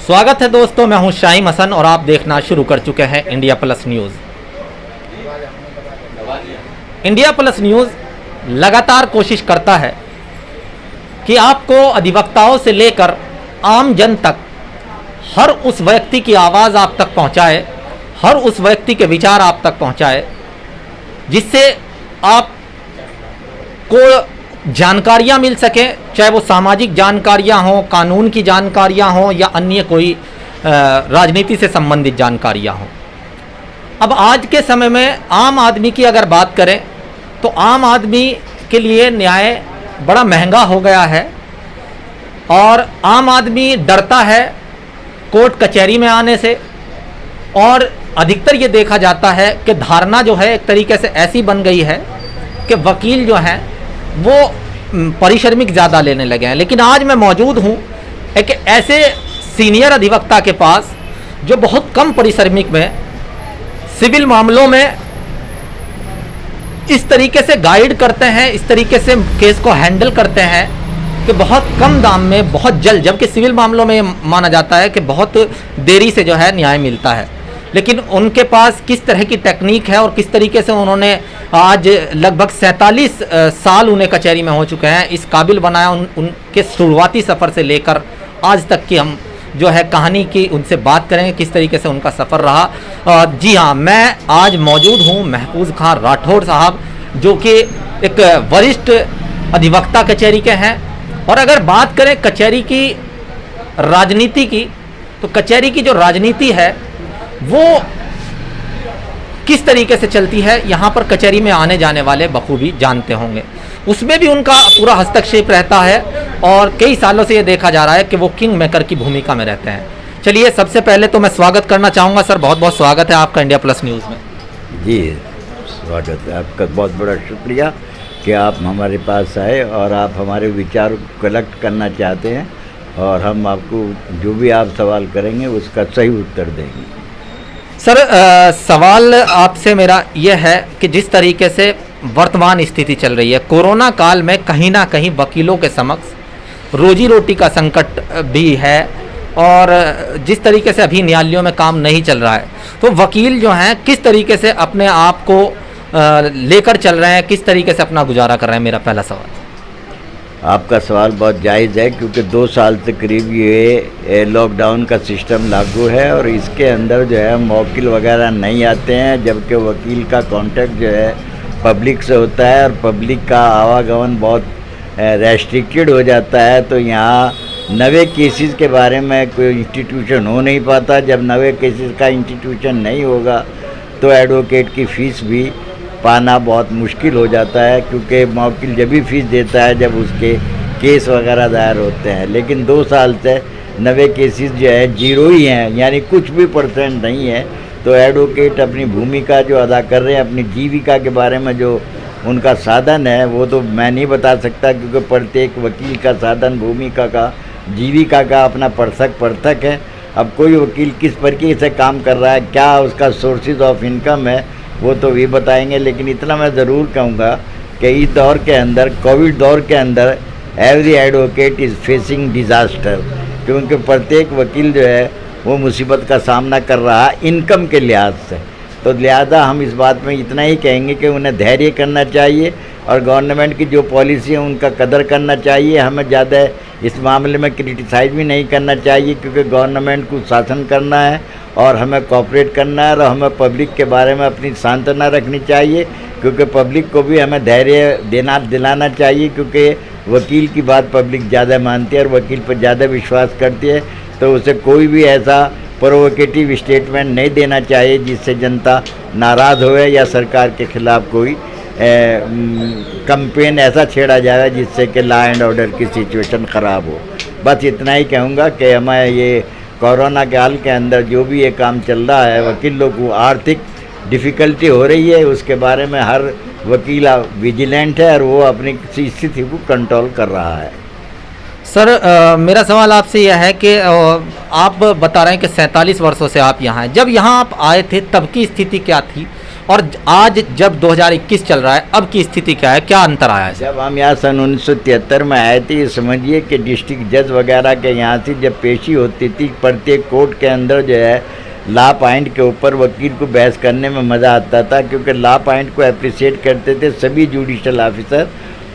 स्वागत है दोस्तों, मैं हूं शाहिम हसन और आप देखना शुरू कर चुके हैं India Plus news. India Plus news लगातार कोशिश करता है कि आपको अधिवक्ताओं से लेकर आम जन तक हर उस व्यक्ति की आवाज़ आप तक पहुंचाए, हर उस व्यक्ति के विचार आप तक पहुंचाए, जिससे आपको जानकारियां मिल सके, चाहे वो सामाजिक जानकारियां हों, कानून की जानकारियां हों या अन्य कोई राजनीति से संबंधित जानकारियां हों। अब आज के समय में आम आदमी की अगर बात करें तो आम आदमी के लिए न्याय बड़ा महंगा हो गया है और आम आदमी डरता है कोर्ट कचहरी में आने से। और अधिकतर ये देखा जाता है कि धारणा जो है एक तरीके से ऐसी बन गई है कि वकील जो हैं वो परिश्रमिक ज़्यादा लेने लगे हैं। लेकिन आज मैं मौजूद हूँ एक ऐसे सीनियर अधिवक्ता के पास जो बहुत कम परिश्रमिक में सिविल मामलों में इस तरीके से गाइड करते हैं, इस तरीके से केस को हैंडल करते हैं कि बहुत कम दाम में बहुत जल्द, जबकि सिविल मामलों में माना जाता है कि बहुत देरी से जो है न्याय मिलता है। लेकिन उनके पास किस तरह की टेक्निक है और किस तरीके से उन्होंने आज लगभग 47 साल उन्हें कचहरी में हो चुके हैं, इस काबिल बनाया उनके शुरुआती सफ़र से लेकर आज तक की हम जो है कहानी की उनसे बात करेंगे, किस तरीके से उनका सफ़र रहा। जी हाँ, मैं आज मौजूद हूँ महफूज खान राठौड़ साहब, जो कि एक वरिष्ठ अधिवक्ता कचहरी के हैं। और अगर बात करें कचहरी की राजनीति की, तो कचहरी की जो राजनीति है वो किस तरीके से चलती है, यहाँ पर कचहरी में आने जाने वाले बखूबी जानते होंगे। उसमें भी उनका पूरा हस्तक्षेप रहता है और कई सालों से ये देखा जा रहा है कि वो किंग मेकर की भूमिका में रहते हैं। चलिए, सबसे पहले तो मैं स्वागत करना चाहूँगा सर, बहुत बहुत स्वागत है आपका इंडिया प्लस न्यूज़ में। जी स्वागत है आपका, बहुत बड़ा शुक्रिया कि आप हमारे पास आए और आप हमारे विचार को कलेक्ट करना चाहते हैं और हम आपको जो भी आप सवाल करेंगे उसका सही उत्तर देंगे। सर, सवाल आपसे मेरा यह है कि जिस तरीके से वर्तमान स्थिति चल रही है, कोरोना काल में कहीं ना कहीं वकीलों के समक्ष रोजी रोटी का संकट भी है और जिस तरीके से अभी न्यायालयों में काम नहीं चल रहा है, तो वकील जो हैं किस तरीके से अपने आप को लेकर चल रहे हैं, किस तरीके से अपना गुजारा कर रहे हैं, मेरा पहला सवाल। आपका सवाल बहुत जायज़ है क्योंकि 2 साल से करीब ये लॉकडाउन का सिस्टम लागू है और इसके अंदर जो है मौकिल वगैरह नहीं आते हैं, जबकि वकील का कांटेक्ट जो है पब्लिक से होता है और पब्लिक का आवागमन बहुत रेस्ट्रिक्टेड हो जाता है। तो यहाँ नए केसेस के बारे में कोई इंस्टीट्यूशन हो नहीं पाता। जब नए केसेस का इंस्टीट्यूशन नहीं होगा तो एडवोकेट की फ़ीस भी पाना बहुत मुश्किल हो जाता है, क्योंकि मौकिल जब भी फीस देता है जब उसके केस वगैरह दायर होते हैं। लेकिन 2 साल से नए केसेस जो है 0 ही हैं, यानी कुछ भी % नहीं है। तो एडवोकेट अपनी भूमिका जो अदा कर रहे हैं, अपनी जीविका के बारे में जो उनका साधन है वो तो मैं नहीं बता सकता, क्योंकि प्रत्येक वकील का साधन, भूमिका का, जीविका का अपना पृथक है। अब कोई वकील किस तरीके से काम कर रहा है, क्या उसका सोर्सेज ऑफ इनकम है, वो तो भी बताएंगे। लेकिन इतना मैं ज़रूर कहूँगा कि इस दौर के अंदर, कोविड दौर के अंदर, every advocate is facing disaster, क्योंकि प्रत्येक वकील जो है वो मुसीबत का सामना कर रहा है इनकम के लिहाज से। तो लिहाजा हम इस बात में इतना ही कहेंगे कि उन्हें धैर्य करना चाहिए और गवर्नमेंट की जो पॉलिसी है उनका कदर करना चाहिए। हमें ज़्यादा इस मामले में क्रिटिसाइज़ भी नहीं करना चाहिए, क्योंकि गवर्नमेंट को शासन करना है और हमें कोऑपरेट करना है और हमें पब्लिक के बारे में अपनी सांत्वना रखनी चाहिए, क्योंकि पब्लिक को भी हमें धैर्य दिलाना चाहिए, क्योंकि वकील की बात पब्लिक ज़्यादा मानती है और वकील पर ज़्यादा विश्वास करती है। तो उसे कोई भी ऐसा प्रोवोकेटिव स्टेटमेंट नहीं देना चाहिए जिससे जनता नाराज़ होए या सरकार के खिलाफ़ कोई कैंपेन ऐसा छेड़ा जाए जिससे कि लॉ एंड ऑर्डर की सिचुएशन ख़राब हो। बस इतना ही कहूँगा कि हमें ये कोरोना काल के अंदर जो भी ये काम चल रहा है, वकीलों को आर्थिक डिफ़िकल्टी हो रही है, उसके बारे में हर वकील विजिलेंट है और वो अपनी स्थिति को कंट्रोल कर रहा है। सर, मेरा सवाल आपसे यह है कि आप बता रहे हैं कि 47 वर्षों से आप यहाँ हैं। जब यहाँ आप आए थे तब की स्थिति क्या थी और आज जब 2021 चल रहा है, अब की स्थिति क्या है, क्या अंतर आया है? जब हम यहाँ सन 1973 में आए थे, ये समझिए कि डिस्ट्रिक्ट जज वगैरह के यहाँ से जब पेशी होती थी, प्रत्येक कोर्ट के अंदर जो है लॉ पॉइंट के ऊपर वकील को बहस करने में मज़ा आता था, क्योंकि लॉ पॉइंट को अप्रिशिएट करते थे सभी जुडिशल ऑफिसर।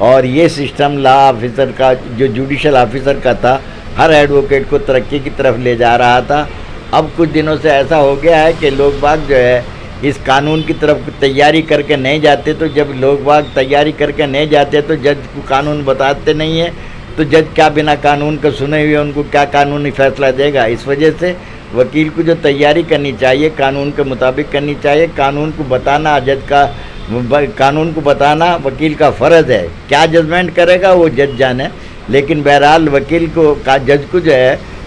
और ये सिस्टम लॉ ऑफिसर का, जो जुडिशल ऑफिसर का था, हर एडवोकेट को तरक्की की तरफ ले जा रहा था। अब कुछ दिनों से ऐसा हो गया है कि लोग बाग जो है इस कानून की तरफ तैयारी करके नहीं जाते, तो जब लोग बाग तैयारी करके नहीं जाते तो जज को कानून बताते नहीं है, तो जज क्या बिना कानून का सुने हुए उनको क्या कानूनी फैसला देगा। इस वजह से वकील को जो तैयारी करनी चाहिए कानून के मुताबिक करनी चाहिए। कानून को बताना जज का, कानून को बताना वकील का फ़र्ज़ है। क्या जजमेंट करेगा वो जज जाने, लेकिन बहरहाल वकील को जज को जो है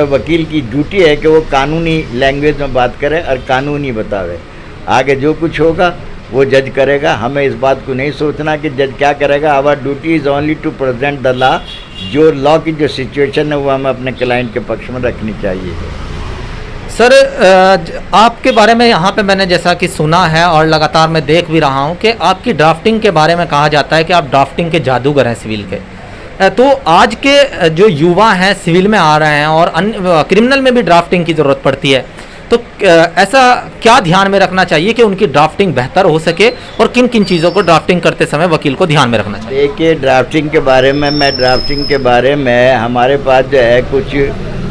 वकील की ड्यूटी है कि वो कानूनी लैंग्वेज में बात करे और कानूनी बतावे। आगे जो कुछ होगा वो जज करेगा, हमें इस बात को नहीं सोचना कि जज क्या करेगा। Our duty is only to present the law. जो लॉ की जो सिचुएशन है वो हमें अपने क्लाइंट के पक्ष में रखनी चाहिए। सर, आपके बारे में यहाँ पे मैंने जैसा कि सुना है और लगातार मैं देख भी रहा हूँ कि आपकी ड्राफ्टिंग के बारे में कहा जाता है कि आप ड्राफ्टिंग के जादूगर हैं सिविल के। तो आज के जो युवा हैं सिविल में आ रहे हैं और अन्य क्रिमिनल में भी ड्राफ्टिंग की ज़रूरत पड़ती है, तो ऐसा क्या ध्यान में रखना चाहिए कि उनकी ड्राफ्टिंग बेहतर हो सके, और किन किन चीज़ों को ड्राफ्टिंग करते समय वकील को ध्यान में रखना चाहिए? देखिए, ड्राफ्टिंग के बारे में हमारे पास जो है कुछ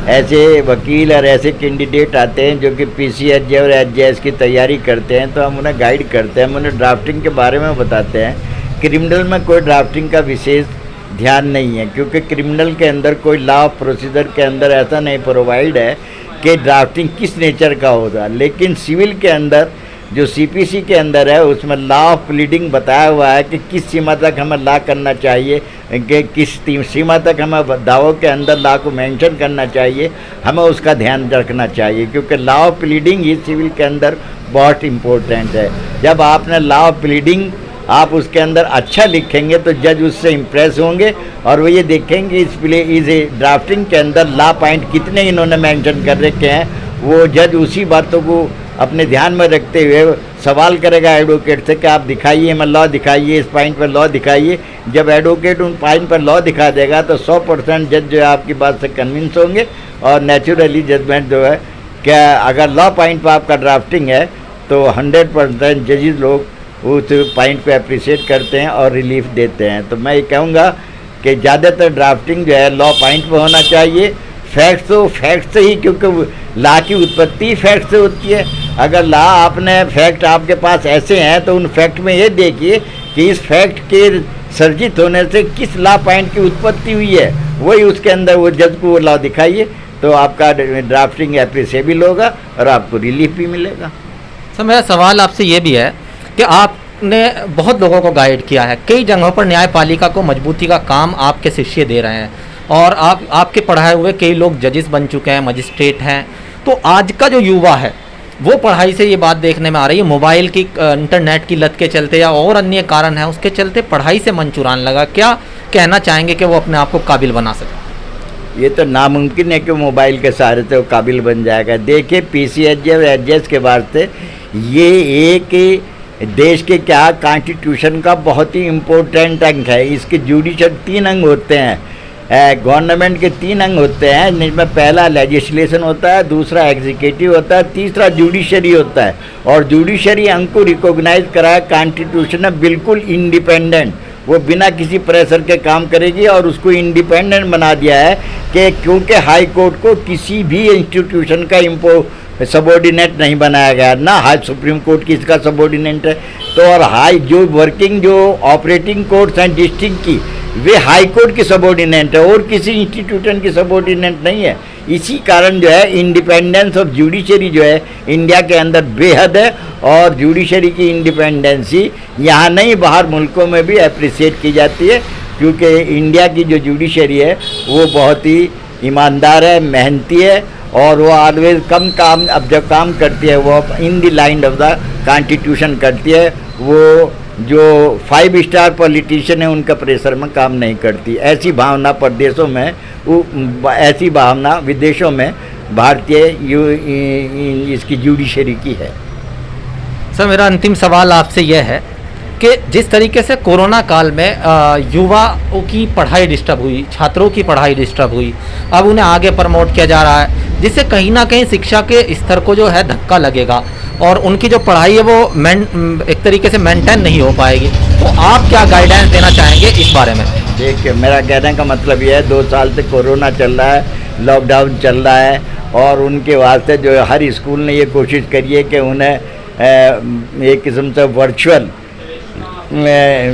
ऐसे वकील और ऐसे कैंडिडेट आते हैं जो कि PCHJ और HJS की तैयारी करते हैं, तो हम उन्हें गाइड करते हैं, हम उन्हें ड्राफ्टिंग के बारे में बताते हैं। क्रिमिनल में कोई ड्राफ्टिंग का विशेष ध्यान नहीं है, क्योंकि क्रिमिनल के अंदर कोई लॉ प्रोसीजर के अंदर ऐसा नहीं प्रोवाइड है कि ड्राफ्टिंग किस नेचर का होगा। लेकिन सिविल के अंदर जो CPC के अंदर है उसमें लॉ ऑफ प्लीडिंग बताया हुआ है कि किस सीमा तक हमें लॉ करना चाहिए, कि किस सीमा तक हमें दावों के अंदर लॉ को मेंशन करना चाहिए, हमें उसका ध्यान रखना चाहिए, क्योंकि लॉ ऑफ प्लीडिंग ही सिविल के अंदर बहुत इम्पोर्टेंट है। जब आपने लॉ ऑफ प्लीडिंग आप उसके अंदर अच्छा लिखेंगे तो जज उससे इम्प्रेस होंगे और वो ये देखेंगे इस ड्राफ्टिंग के अंदर लॉ पॉइंट कितने इन्होंने मेंशन कर रखे हैं। वो जज उसी बातों को अपने ध्यान में रखते हुए सवाल करेगा एडवोकेट से कि आप दिखाइए, हमें लॉ दिखाइए, इस पॉइंट पर लॉ दिखाइए। जब एडवोकेट उन पॉइंट पर लॉ दिखा देगा तो 100% जज जो है आपकी बात से कन्विंस होंगे और नेचुरली जजमेंट जो है, क्या अगर लॉ पॉइंट पर आपका ड्राफ्टिंग है तो 100% जजेस लोग उस पॉइंट को अप्रिशिएट करते हैं और रिलीफ देते हैं। तो मैं ये कहूँगा कि ज़्यादातर ड्राफ्टिंग जो है लॉ पॉइंट पर होना चाहिए। फैक्ट्स तो फैक्ट से ही, क्योंकि लॉ की उत्पत्ति फैक्ट से होती है। अगर लॉ आपने फैक्ट आपके पास ऐसे हैं तो उन फैक्ट में ये देखिए कि इस फैक्ट के सर्जित होने से किस लॉ पॉइंट की उत्पत्ति हुई है, वही उसके अंदर वो जज को वो लॉ दिखाइए, तो आपका ड्राफ्टिंग अप्रिशिएबल होगा और आपको रिलीफ भी मिलेगा। सर, मेरा सवाल आपसे ये भी है कि आपने बहुत लोगों को गाइड किया है, कई जगहों पर न्यायपालिका को मजबूती का काम आपके शिष्य दे रहे हैं और आपके पढ़ाए हुए कई लोग जजेस बन चुके हैं, मजिस्ट्रेट हैं। तो आज का जो युवा है वो पढ़ाई से ये बात देखने में आ रही है, मोबाइल की इंटरनेट की लत के चलते या और अन्य कारण है उसके चलते पढ़ाई से मन चुराने लगा। क्या कहना चाहेंगे कि वो अपने आप को काबिल बना सके? ये तो नामुमकिन है कि मोबाइल के सहारे से वो काबिल बन जाएगा। देखिए, PCHJ और HJS के वास्ते ये एक देश के क्या कॉन्स्टिट्यूशन का बहुत ही इम्पोर्टेंट अंग है। इसके जुडिशल 3 अंग होते हैं, गवर्नमेंट के 3 अंग होते हैं, जिनमें पहला लेजिस्लेशन होता है, दूसरा एग्जीक्यूटिव होता है, तीसरा जुडिशरी होता है। और जुडिशरी अंग को रिकॉग्नाइज कराया कॉन्स्टिट्यूशन है, बिल्कुल इंडिपेंडेंट, वो बिना किसी प्रेशर के काम करेगी और उसको इंडिपेंडेंट बना दिया है कि क्योंकि हाई कोर्ट को किसी भी इंस्टीट्यूशन का सबॉर्डिनेट नहीं बनाया गया, ना हाई सुप्रीम कोर्ट की इसका सबॉर्डिनेट है। तो और हाई जो वर्किंग जो ऑपरेटिंग कोर्ट्स हैं डिस्ट्रिक्ट की, वे हाई कोर्ट की सबॉर्डिनेट है और किसी इंस्टीट्यूशन की सबॉर्डिनेट नहीं है। इसी कारण जो है इंडिपेंडेंस ऑफ जुडिशरी जो है इंडिया के अंदर बेहद है और जुडिशरी की इंडिपेंडेंसी यहाँ नहीं बाहर मुल्कों में भी अप्रिशिएट की जाती है, क्योंकि इंडिया की जो जुडिशरी है वो बहुत ही ईमानदार है, मेहनती है और वो ऑलवेज कम काम अब जब काम करती है वो in the line of the constitution करती है। वो जो 5 स्टार पॉलिटिशियन है उनका प्रेशर में काम नहीं करती। ऐसी भावना प्रदेशों में, ऐसी भावना विदेशों में भारतीय इसकी जुडिशरी की है। सर मेरा अंतिम सवाल आपसे यह है कि जिस तरीके से कोरोना काल में युवाओं की पढ़ाई डिस्टर्ब हुई, छात्रों की पढ़ाई डिस्टर्ब हुई, अब उन्हें आगे प्रमोट किया जा रहा है, जिससे कहीं ना कहीं शिक्षा के स्तर को जो है धक्का लगेगा और उनकी जो पढ़ाई है वो एक तरीके से मेंटेन नहीं हो पाएगी, तो आप क्या गाइडेंस देना चाहेंगे इस बारे में? देखिए, मेरा कहने का मतलब ये है, 2 साल से कोरोना चल रहा है, लॉकडाउन चल रहा है, और उनके वास्ते जो हर स्कूल ने ये कोशिश करी है कि उन्हें एक किस्म से वर्चुअल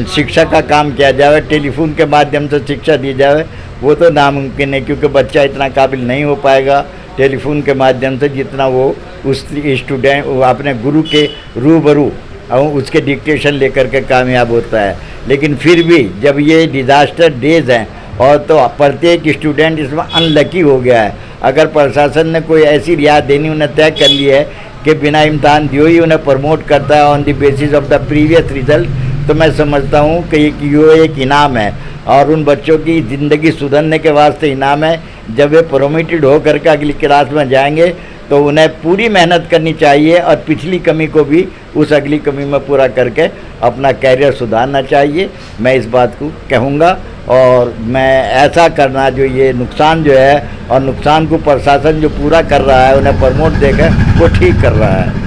शिक्षा का काम किया जाए, टेलीफोन के माध्यम से शिक्षा दी जाए। वो तो नामुमकिन है, क्योंकि बच्चा इतना काबिल नहीं हो पाएगा टेलीफोन के माध्यम से जितना वो उस स्टूडेंट अपने गुरु के रूबरू और उसके डिक्टेशन लेकर के कामयाब होता है। लेकिन फिर भी जब ये डिज़ास्टर डेज हैं और तो प्रत्येक स्टूडेंट इसमें अनलकी हो गया है, अगर प्रशासन ने कोई ऐसी रियायत देनी उन्हें तय कर ली है कि बिना इम्तहान दिए ही उन्हें प्रमोट करता है on the basis of the previous result, तो मैं समझता हूँ कि ये एक इनाम है और उन बच्चों की ज़िंदगी सुधरने के वास्ते इनाम है। जब वे प्रोमोटेड हो करके अगली क्लास में जाएंगे तो उन्हें पूरी मेहनत करनी चाहिए और पिछली कमी को भी उस अगली कमी में पूरा करके अपना कैरियर सुधारना चाहिए। मैं इस बात को कहूँगा और मैं ऐसा करना, जो ये नुकसान जो है और नुकसान को प्रशासन जो पूरा कर रहा है उन्हें प्रमोट देकर वो ठीक कर रहा है।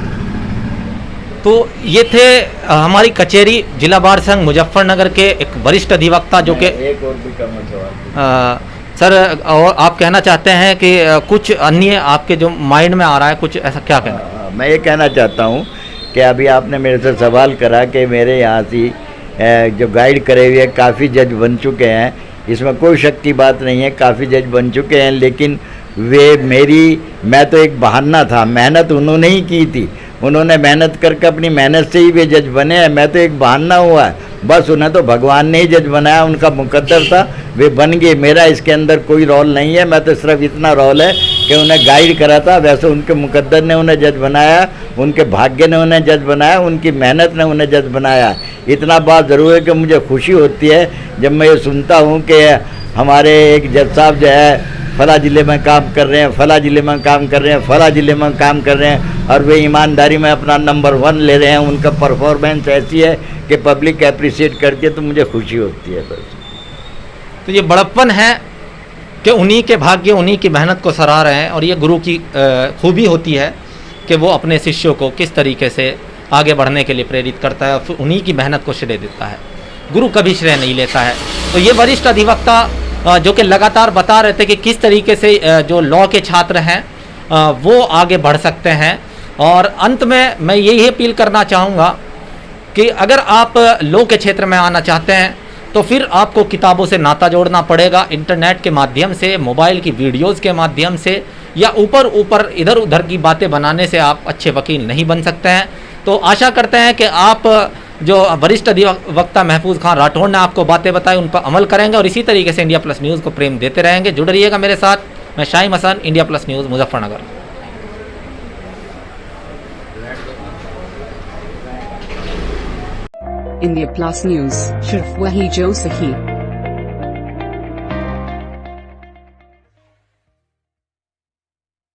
तो ये थे हमारी कचेरी जिला बार संघ मुजफ्फरनगर के एक वरिष्ठ अधिवक्ता जो कि एक और भी करना सवाल सर, और आप कहना चाहते हैं कि कुछ अन्य आपके जो माइंड में आ रहा है, कुछ ऐसा क्या कहना? मैं ये कहना चाहता हूँ कि अभी आपने मेरे से सवाल करा कि मेरे यहाँ से जो गाइड करे हुए काफ़ी जज बन चुके हैं, इसमें कोई शक की बात नहीं है, काफ़ी जज बन चुके हैं, लेकिन मैं तो एक बहाना था, मेहनत उन्होंने ही की थी, उन्होंने मेहनत करके अपनी मेहनत से ही वे जज बने हैं, मैं तो एक बहाना हुआ है, बस उन्हें तो भगवान ने ही जज बनाया, उनका मुकद्दर था, वे बन गए, मेरा इसके अंदर कोई रोल नहीं है। मैं तो सिर्फ इतना रोल है कि उन्हें गाइड करा था, वैसे उनके मुकद्दर ने उन्हें जज बनाया, उनके भाग्य ने उन्हें जज बनाया, उनकी मेहनत ने उन्हें जज बनाया। इतना बात ज़रूर है कि मुझे खुशी होती है जब मैं ये सुनता हूँ कि हमारे एक जज साहब जो है फला ज़िले में काम कर रहे हैं, फला ज़िले में काम कर रहे हैं, फला ज़िले में काम कर रहे हैं, और वे ईमानदारी में अपना नंबर 1 ले रहे हैं, उनका परफॉर्मेंस ऐसी है कि पब्लिक अप्रिशिएट करती है, तो मुझे खुशी होती है बस। तो ये बड़प्पन है कि उन्हीं के भाग्य, उन्हीं की मेहनत को सराह रहे हैं, और ये गुरु की खूबी होती है कि वो अपने शिष्यों को किस तरीके से आगे बढ़ने के लिए प्रेरित करता है, फिर उन्हीं की मेहनत को श्रेय देता है, गुरु कभी श्रेय नहीं लेता है। तो ये वरिष्ठ अधिवक्ता जो कि लगातार बता रहे थे कि किस तरीके से जो लॉ के छात्र हैं वो आगे बढ़ सकते हैं। और अंत में मैं यही अपील करना चाहूँगा कि अगर आप लॉ के क्षेत्र में आना चाहते हैं तो फिर आपको किताबों से नाता जोड़ना पड़ेगा, इंटरनेट के माध्यम से, मोबाइल की वीडियोज़ के माध्यम से, या ऊपर इधर उधर की बातें बनाने से आप अच्छे वकील नहीं बन सकते हैं। तो आशा करते हैं कि आप जो वरिष्ठ अधिवक्ता महफूज खान राठौड़ ने आपको बातें बताई उन पर अमल करेंगे और इसी तरीके से इंडिया प्लस न्यूज़ को प्रेम देते रहेंगे। जुड़ रहिएगा मेरे साथ। मैं Shahim Hasan, India Plus News, Muzaffarnagar. India Plus News, सिर्फ वही जो सही।